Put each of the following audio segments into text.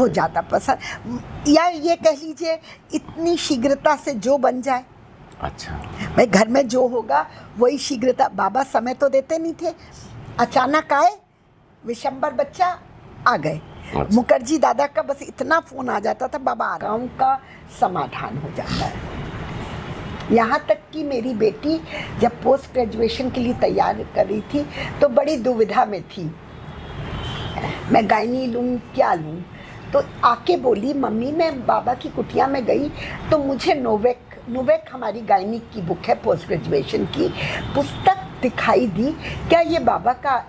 बहुत ज़्यादा पसंद, या ये कह लीजिए इतनी शीघ्रता से जो बन जाए। अच्छा, भाई घर में जो होगा वही शीघ्रता। बाबा समय तो देते नहीं थे, अचानक आए, विशंबर बच्चा आ गए। अच्छा। मुखर्जी दादा का बस इतना फोन आ जाता था, बाबा आ रहा हूं, का समाधान हो जाता है। यहाँ तक कि मेरी बेटी जब पोस्ट ग्रेजुएशन के लिए तैयार कर रही थी तो बड़ी दुविधा में थी, मैं गायनी लूँ क्या लूँ। तो आके बोली, मम्मी मैं बाबा की कुटिया में गई तो मुझे नोवेक हमारी गायनी की बुक है पोस्ट ग्रेजुएशन की, पुस्तक दिखाई दी, क्या ये बाबा का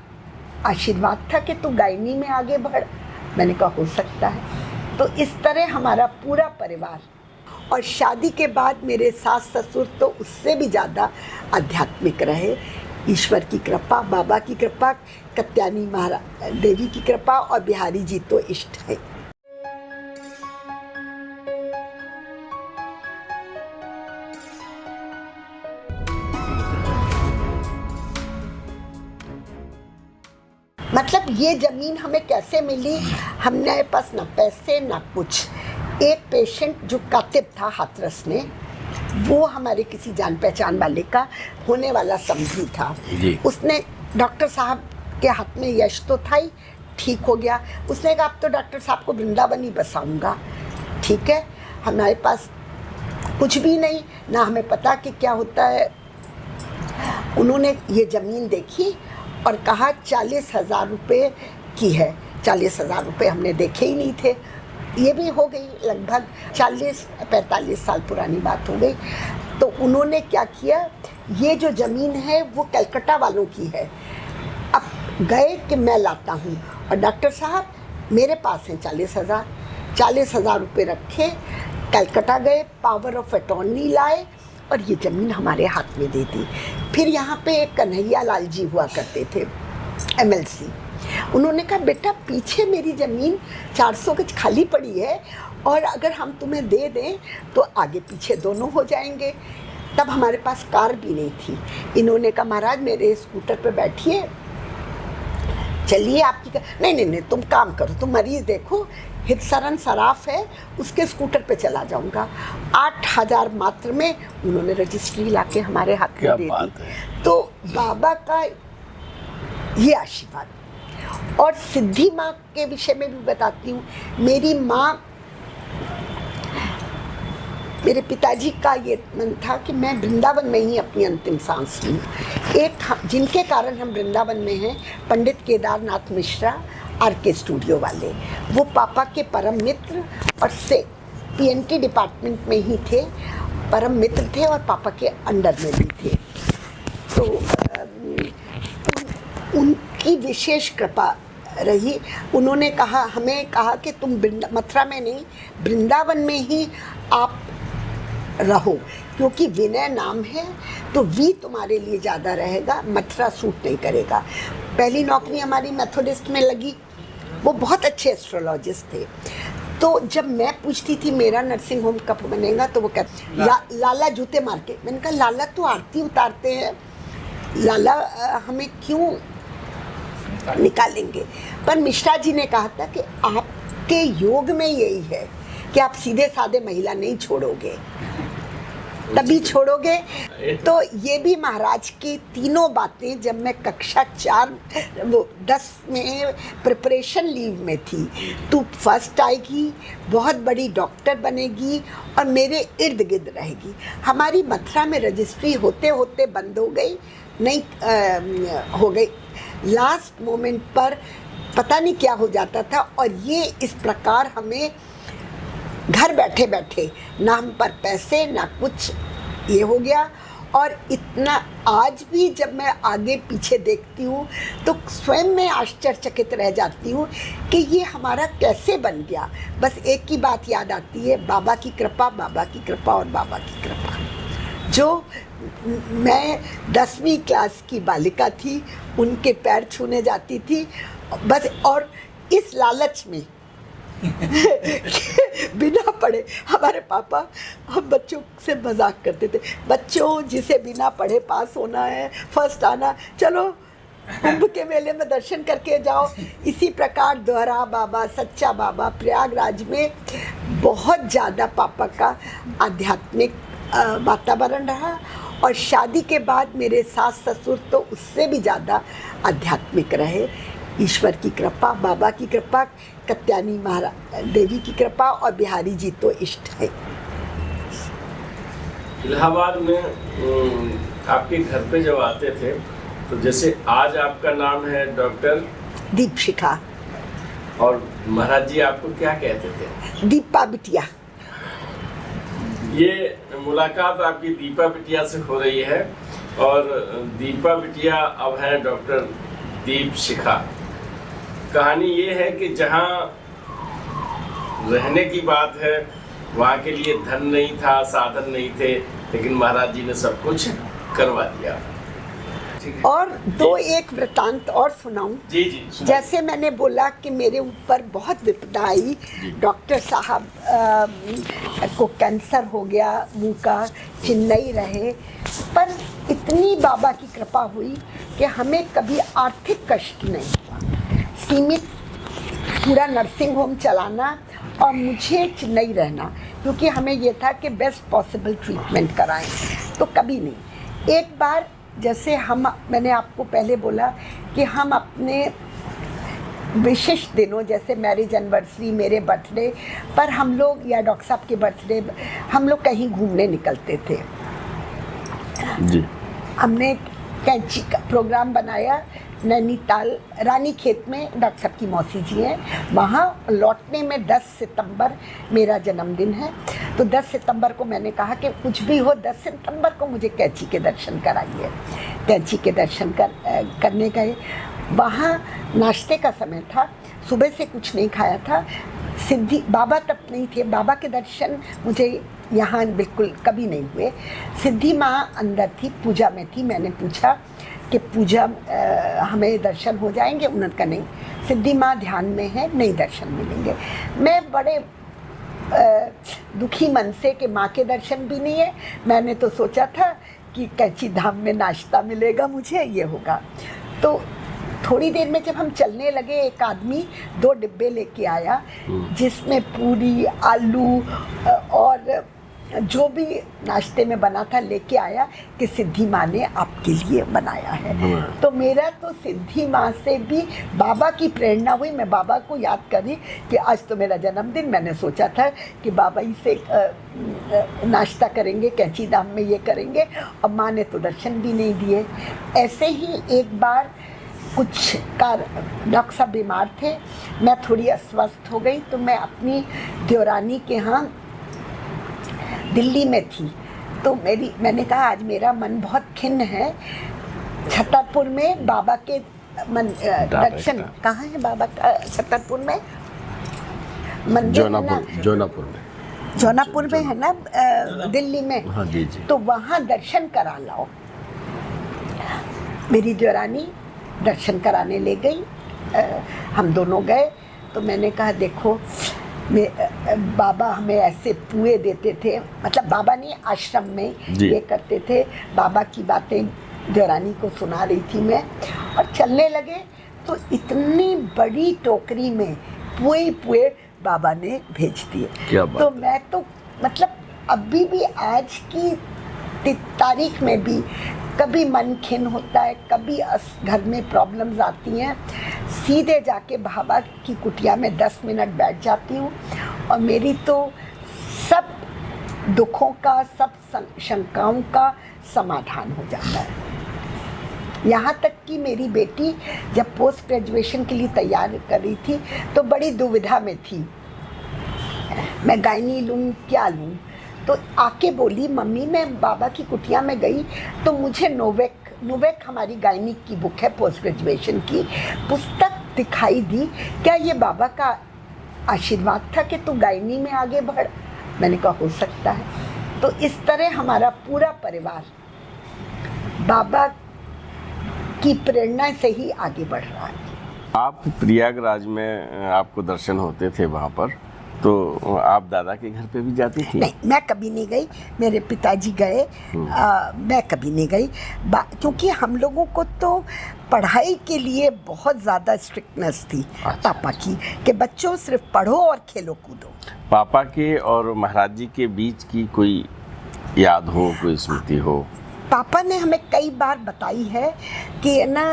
आशीर्वाद था कि तू गायनी में आगे बढ़। मैंने कहा हो सकता है। तो इस तरह हमारा पूरा परिवार, और शादी के बाद मेरे सास ससुर तो उससे भी ज़्यादा आध्यात्मिक रहे। ईश्वर की कृपा, बाबा की कृपा, कत्यानी महाराज देवी की कृपा, और बिहारी जी तो इष्ट है। मतलब ये ज़मीन हमें कैसे मिली, हमने पास ना पैसे ना कुछ। एक पेशेंट जो कातिब था हाथरस में, वो हमारे किसी जान पहचान वाले का होने वाला समझी था जी। उसने, डॉक्टर साहब के हाथ में यश तो था ही, ठीक हो गया। उसने कहा अब तो डॉक्टर साहब को वृंदावन ही बसाऊंगा। ठीक है, हमारे पास कुछ भी नहीं, ना हमें पता कि क्या होता है। उन्होंने ये ज़मीन देखी और कहा 40,000 रुपये की है। 40,000 रुपये हमने देखे ही नहीं थे। ये भी हो गई लगभग 40-45 साल पुरानी बात हो गई। तो उन्होंने क्या किया, ये जो ज़मीन है वो कलकत्ता वालों की है। अब गए कि मैं लाता हूँ, और डॉक्टर साहब मेरे पास हैं 40,000 रुपये रखे, कलकत्ता गए, पावर ऑफ अटॉर्नी लाए और ये ज़मीन हमारे हाथ में दे दी। फिर यहाँ पे एक कन्हैया लाल जी हुआ करते थे, MLC। उन्होंने कहा बेटा पीछे मेरी ज़मीन 400 गज खाली पड़ी है, और अगर हम तुम्हें दे दें तो आगे पीछे दोनों हो जाएंगे। तब हमारे पास कार भी नहीं थी। इन्होंने कहा महाराज मेरे स्कूटर पे बैठिए, चलिए आपकी नहीं तुम काम करो, तुम मरीज़ देखो, हितसरन सराफ है, उसके स्कूटर पे चला जाऊंगा। 8,000 मात्र में उन्होंने रजिस्ट्री लाके हमारे हाथ में दे दी। तो बाबा का ये आशीर्वाद। और सिद्धि माँ के विषय में भी बताती हूँ। मेरी माँ, मेरे पिताजी का ये मन था कि मैं वृंदावन में ही अपनी अंतिम सांस लूँ। जिनके कारण हम वृंदावन में हैं, पंडित केदारनाथ मिश्रा, RK स्टूडियो वाले, वो पापा के परम मित्र और से PNT डिपार्टमेंट में ही थे, परम मित्र थे और पापा के अंडर में भी थे। तो उनकी विशेष कृपा रही। उन्होंने कहा, हमें कहा कि तुम मथुरा में नहीं, वृंदावन में ही आप रहो, क्योंकि विनय नाम है तो वी तुम्हारे लिए ज़्यादा रहेगा, मथुरा सूट नहीं करेगा। पहली नौकरी हमारी मेथोडिस्ट में लगी, वो बहुत अच्छे एस्ट्रोलॉजिस्ट थे। तो जब मैं पूछती थी मेरा नर्सिंग होम कब बनेगा, तो वो कहते लाला जूते मार के। मैंने कहा लाला तो आरती उतारते हैं, लाला हमें क्यों निकालेंगे। पर मिश्रा जी ने कहा था कि आपके योग में यही है कि आप सीधे साधे महिला नहीं छोड़ोगे, तभी छोड़ोगे। तो ये भी महाराज की तीनों बातें, जब मैं कक्षा 10 में प्रिपरेशन लीव में थी, तू फर्स्ट आएगी, बहुत बड़ी डॉक्टर बनेगी और मेरे इर्द गिर्द रहेगी। हमारी मथुरा में रजिस्ट्री होते होते बंद हो गई, नहीं हो गई, लास्ट मोमेंट पर पता नहीं क्या हो जाता था। और ये इस प्रकार हमें घर बैठे बैठे, ना हम पर पैसे ना कुछ, ये हो गया। और इतना आज भी जब मैं आगे पीछे देखती हूँ तो स्वयं में आश्चर्यचकित रह जाती हूँ कि ये हमारा कैसे बन गया। बस एक ही बात याद आती है, बाबा की कृपा, बाबा की कृपा और बाबा की कृपा। जो मैं 10वीं क्लास की बालिका थी, उनके पैर छूने जाती थी बस, और इस लालच में बिना पढ़े, हमारे पापा हम बच्चों से मजाक करते थे, बच्चों जिसे बिना पढ़े पास होना है, फर्स्ट आना, चलो कुंभ के मेले में दर्शन करके जाओ। इसी प्रकार दोहरा बाबा, सच्चा बाबा, प्रयागराज में बहुत ज़्यादा पापा का आध्यात्मिक वातावरण रहा। और शादी के बाद मेरे सास ससुर तो उससे भी ज़्यादा आध्यात्मिक रहे। ईश्वर की कृपा, बाबा की कृपा, कत्यानी महाराज देवी की कृपा और बिहारी जी तो इष्ट है। इलाहाबाद में आपके घर पे जब आते थे तो जैसे आज आपका नाम है डॉक्टर दीपशिखा, और महाराज जी आपको क्या कहते थे? दीपा बिटिया। ये मुलाकात आपकी दीपा बिटिया से हो रही है और दीपा बिटिया अब हैं डॉक्टर दीपशिखा। कहानी ये है कि जहाँ रहने की बात है वहाँ के लिए धन नहीं था, साधन नहीं थे, लेकिन महाराज जी ने सब कुछ करवा दिया। और दो एक वृतांत और सुनाऊं। जी जी। जैसे मैंने बोला कि मेरे ऊपर बहुत विपदा आई, डॉक्टर साहब को कैंसर हो गया, मुंह का, चेन्नई रहे, पर इतनी बाबा की कृपा हुई कि हमें कभी आर्थिक कष्ट नहीं हुआ। सीमित पूरा नर्सिंग होम चलाना और मुझे चेन्नई रहना, क्योंकि हमें ये था कि बेस्ट पॉसिबल ट्रीटमेंट कराएं, तो कभी नहीं। एक बार जैसे मैंने आपको पहले बोला कि हम अपने विशिष्ट दिनों जैसे मैरिज एनिवर्सरी, मेरे बर्थडे पर हम लोग या डॉक्टर साहब के बर्थडे हम लोग कहीं घूमने निकलते थे जी। हमने कैंची का प्रोग्राम बनाया नैनीताल रानीखेत में, डॉक्टर साहब की मौसी जी हैं वहाँ। लौटने में 10 सितंबर मेरा जन्मदिन है, तो 10 सितंबर को मैंने कहा कि कुछ भी हो 10 सितंबर को मुझे कैंची के दर्शन कराइए। कैंची के दर्शन करने गए। वहाँ नाश्ते का समय था, सुबह से कुछ नहीं खाया था। सिद्धि बाबा तब नहीं थे, बाबा के दर्शन मुझे यहाँ बिल्कुल कभी नहीं हुए। सिद्धि माँ अंदर थी, पूजा में थी। मैंने पूछा कि पूजा हमें दर्शन हो जाएंगे? उन्होंने कहा नहीं, सिद्धि माँ ध्यान में है, नहीं दर्शन मिलेंगे। मैं बड़े दुखी मन से कि माँ के दर्शन भी नहीं है। मैंने तो सोचा था कि कैंची धाम में नाश्ता मिलेगा मुझे, ये होगा। तो थोड़ी देर में जब हम चलने लगे, एक आदमी 2 डिब्बे लेके आया जिसमें पूरी, आलू और जो भी नाश्ते में बना था लेके आया कि सिद्धि माँ ने आपके लिए बनाया है। तो मेरा तो सिद्धि माँ से भी बाबा की प्रेरणा हुई। मैं बाबा को याद करी कि आज तो मेरा जन्मदिन, मैंने सोचा था कि बाबा ही से नाश्ता करेंगे, कैंची धाम में ये करेंगे, और माँ ने तो दर्शन भी नहीं दिए। ऐसे ही एक बार कुछ डॉक्टर साहब बीमार थे, मैं थोड़ी अस्वस्थ हो गई, तो मैं अपनी देवरानी के यहाँ दिल्ली में थी। तो मैंने कहा आज मेरा मन बहुत खिन्न है। छतरपुर में बाबा के दर्शन, कहाँ है बाबा का छतरपुर में मंदिर? जौनापुर में है ना, दिल्ली में। हाँ जी जी। तो वहाँ दर्शन करा लाओ। मेरी देवरानी दर्शन कराने ले गई, हम दोनों गए। तो मैंने कहा देखो, बाबा हमें ऐसे पुए देते थे, मतलब बाबा ने आश्रम में ये करते थे। बाबा की बातें देवरानी को सुना रही थी मैं, और चलने लगे तो इतनी बड़ी टोकरी में पुए बाबा ने भेज दिए। तो मैं तो मतलब अभी भी आज की तारीख में भी कभी मन खिन्न होता है, कभी घर में प्रॉब्लम्स आती हैं, सीधे जाके बाबा की कुटिया में 10 मिनट बैठ जाती हूँ और मेरी तो सब दुखों का, सब शंकाओं का समाधान हो जाता है। यहाँ तक कि मेरी बेटी जब पोस्ट ग्रेजुएशन के लिए तैयार कर रही थी तो बड़ी दुविधा में थी, मैं गायनी लूँ क्या लूँ। तो आके बोली मम्मी मैं बाबा की कुटिया में गई तो मुझे नोवेक हमारी गायनी की बुक है पोस्ट ग्रेजुएशन की पुस्तक दिखाई दी, क्या ये बाबा का आशीर्वाद था कि तू गायनी में आगे बढ़? मैंने कहा हो सकता है। तो इस तरह हमारा पूरा परिवार बाबा की प्रेरणा से ही आगे बढ़ रहा है। आप प्रयागराज में आपको दर्शन होते थे वहाँ पर, तो आप दादा के घर पे भी जाती थी? नहीं, मैं कभी नहीं गई, मेरे पिताजी गए, मैं कभी नहीं गई। क्योंकि हम लोगों को तो पढ़ाई के लिए बहुत ज़्यादा स्ट्रिक्टनेस थी पापा की, कि बच्चों सिर्फ पढ़ो और खेलो कूदो। पापा के और महाराज जी के बीच की कोई याद हो, कोई स्मृति हो? पापा ने हमें कई बार बताई है कि ना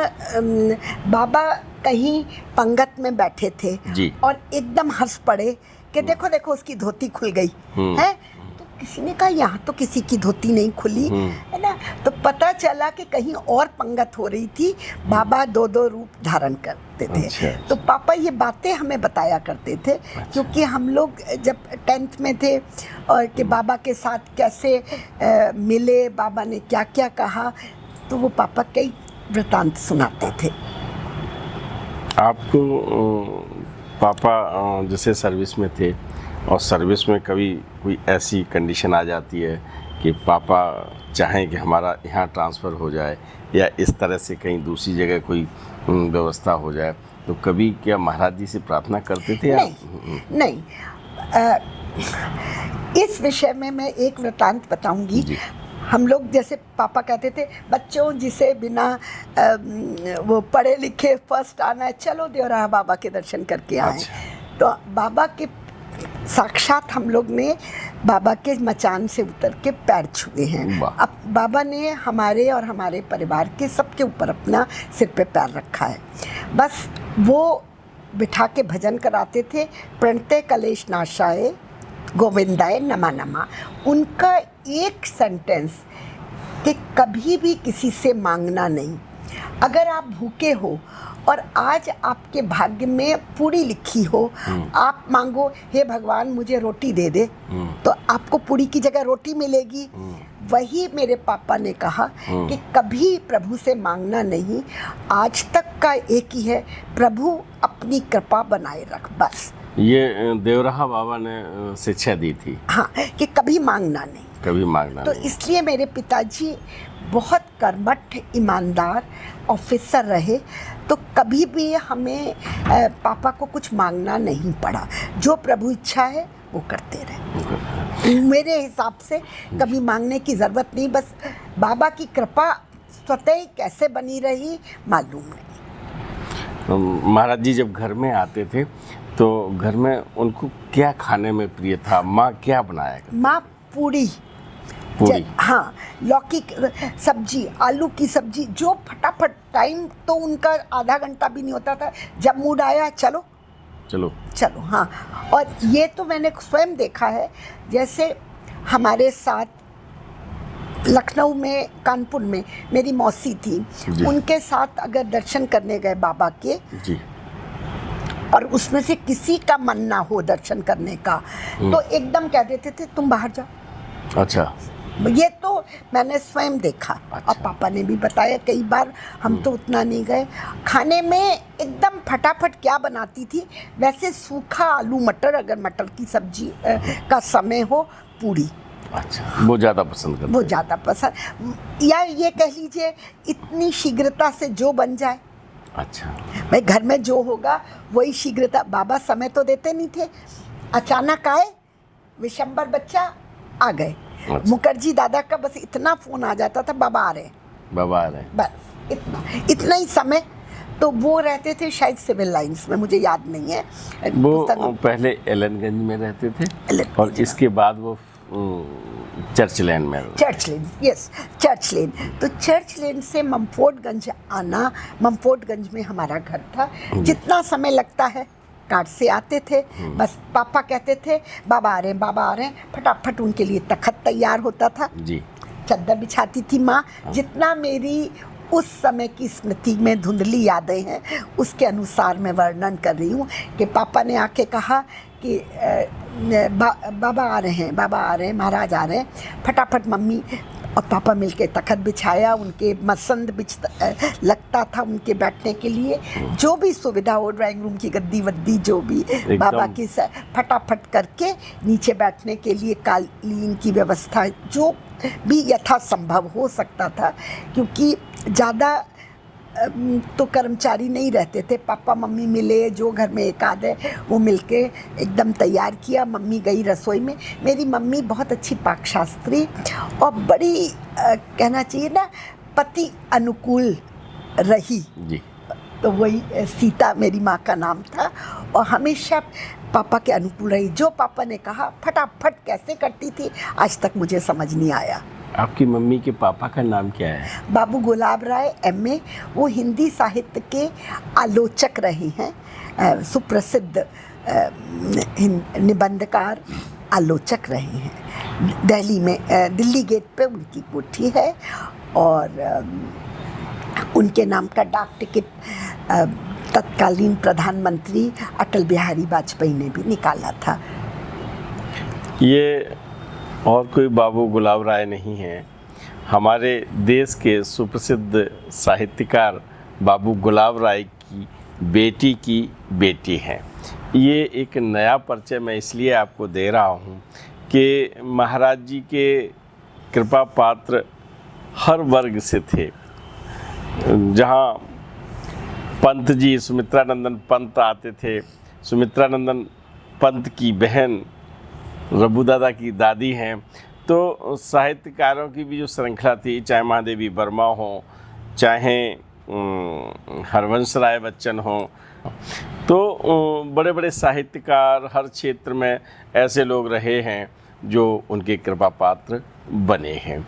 बाबा कहीं पंगत में बैठे थे जी। और एकदम हंस पड़े कि देखो देखो उसकी धोती खुल गई है। तो किसी ने कहा यहाँ तो किसी की धोती नहीं खुली है ना। तो पता चला कि कहीं और पंगत हो रही थी, बाबा दो दो रूप धारण करते थे। अच्छा। तो पापा ये बातें हमें बताया करते थे। क्योंकि हम लोग जब 10th में थे और कि बाबा के साथ कैसे मिले, बाबा ने क्या क्या कहा, तो वो पापा कई वृतांत सुनाते थे। आपको पापा जैसे सर्विस में थे और सर्विस में कभी कोई ऐसी कंडीशन आ जाती है कि पापा चाहें कि हमारा यहाँ ट्रांसफ़र हो जाए या इस तरह से कहीं दूसरी जगह कोई व्यवस्था हो जाए, तो कभी क्या महाराज जी से प्रार्थना करते थे? नहीं। इस विषय में मैं एक वृतांत बताऊंगी। हम लोग जैसे पापा कहते थे बच्चों जिसे बिना वो पढ़े लिखे फर्स्ट आना है, चलो देवराहा बाबा के दर्शन करके आए। तो बाबा के साक्षात हम लोग ने बाबा के मचान से उतर के पैर छुए हैं। अब बाबा ने हमारे और हमारे परिवार के सबके ऊपर अपना सिर पे पैर रखा है। बस वो बिठा के भजन कराते थे, प्रणते कलेश नाशाय गोविंदाय नमा नमा। उनका एक सेंटेंस कि कभी भी किसी से मांगना नहीं। अगर आप भूखे हो और आज आपके भाग्य में पूरी लिखी हो, आप मांगो हे भगवान मुझे रोटी दे दे, तो आपको पूरी की जगह रोटी मिलेगी। वही मेरे पापा ने कहा कि कभी प्रभु से मांगना नहीं। आज तक का एक ही है, प्रभु अपनी कृपा बनाए रख, बस। ये देवराहा बाबा ने शिक्षा दी थी। हाँ, कि कभी मांगना नहीं, कभी मांगना तो नहीं। इसलिए मेरे पिताजी बहुत कर्मठ ईमानदार ऑफिसर रहे, तो कभी भी हमें पापा को कुछ मांगना नहीं पड़ा। जो प्रभु इच्छा है वो करते रहे। मेरे हिसाब से कभी मांगने की ज़रूरत नहीं, बस बाबा की कृपा स्वतः ही कैसे बनी रही मालूम नहीं। महाराज जी जब घर में आते थे तो घर में उनको क्या खाने में प्रिय था? माँ क्या बनाया करती? माँ पूरी। हाँ, लौकी सब्जी, आलू की सब्जी, जो फटाफट, टाइम तो उनका आधा घंटा भी नहीं होता था। जब मूड आया चलो चलो चलो। हाँ, और ये तो मैंने स्वयं देखा है। जैसे हमारे साथ लखनऊ में, कानपुर में मेरी मौसी थी, उनके साथ अगर दर्शन करने गए बाबा के जी, और उसमें से किसी का मन ना हो दर्शन करने का, तो एकदम कह देते थे तुम बाहर जाओ। अच्छा। ये तो मैंने स्वयं देखा। अच्छा। और पापा ने भी बताया कई बार। हम तो उतना नहीं गए। खाने में एकदम फटाफट क्या बनाती थी, वैसे सूखा आलू मटर, अगर मटर की सब्जी का समय हो, पूरी। अच्छा, वो ज़्यादा पसंद करते? वो ज़्यादा पसंद, या ये कह लीजिए इतनी शीघ्रता से जो बन जाए। अच्छा। भाई घर में जो होगा वही शीघ्रता। बाबा समय तो देते नहीं थे, अचानक आए, विशंबर बच्चा आ गए। अच्छा। मुखर्जी दादा का बस इतना फोन आ जाता था, बाबा आ रहे, बाबा आ रहे, बस इतना ही समय। तो वो रहते थे शायद सिविल लाइंस में, मुझे याद नहीं है। वो पहले एलनगंज में रहते थे और इसके बाद वो चर्च लेन में। चर्च लेन, यस, चर्च लेन। तो चर्च लेन से मम्फोर्डगंज आना, मम्फोर्डगंज में हमारा घर था। जितना समय लगता है कार से आते थे। बस पापा कहते थे बाबा आ रहे हैं, बाबा आ रहे हैं, फटाफट उनके लिए तख्त तैयार होता था जी, चादर बिछाती थी माँ। जितना मेरी उस समय की स्मृति में धुंधली यादें हैं, उसके अनुसार मैं वर्णन कर रही हूँ कि पापा ने आके कहा कि बाबा आ रहे हैं, बाबा आ रहे हैं, महाराज आ रहे हैं। फटाफट मम्मी और पापा मिलके तख्त बिछाया, उनके मसंद लगता था उनके बैठने के लिए, जो भी सुविधा हो, ड्राइंग रूम की गद्दी वद्दी जो भी बाबा की फटाफट करके नीचे बैठने के लिए कालीन की व्यवस्था जो भी यथासंभव हो सकता था, क्योंकि ज़्यादा तो कर्मचारी नहीं रहते थे, पापा मम्मी मिले, जो घर में एक आध है वो मिलके एकदम तैयार किया। मम्मी गई रसोई में। मेरी मम्मी बहुत अच्छी पाकशास्त्री और बड़ी कहना चाहिए ना पति अनुकूल रही। जी। तो वही सीता मेरी माँ का नाम था और हमेशा पापा के अनुकूल रही। जो पापा ने कहा फटाफट कैसे करती थी, आज तक मुझे समझ नहीं आया। आपकी मम्मी के पापा का नाम क्या है? बाबू गुलाब राय MA। वो हिंदी साहित्य के आलोचक रहे हैं, सुप्रसिद्ध निबंधकार आलोचक रहे हैं। दिल्ली गेट पे उनकी कोठी है और उनके नाम का डाक टिकट तत्कालीन प्रधानमंत्री अटल बिहारी वाजपेयी ने भी निकाला था। ये और कोई बाबू गुलाब राय नहीं है, हमारे देश के सुप्रसिद्ध साहित्यकार बाबू गुलाब राय की बेटी हैं। ये एक नया परिचय मैं इसलिए आपको दे रहा हूँ कि महाराज जी के कृपा पात्र हर वर्ग से थे। जहाँ पंत जी सुमित्रानंदन पंत आते थे, सुमित्रानंदन पंत की बहन रबू दादा की दादी हैं, तो साहित्यकारों की भी जो श्रृंखला थी, चाहे महादेवी वर्मा हो, चाहे हरवंश राय बच्चन हो, तो बड़े बड़े साहित्यकार हर क्षेत्र में ऐसे लोग रहे हैं जो उनके कृपा पात्र बने हैं।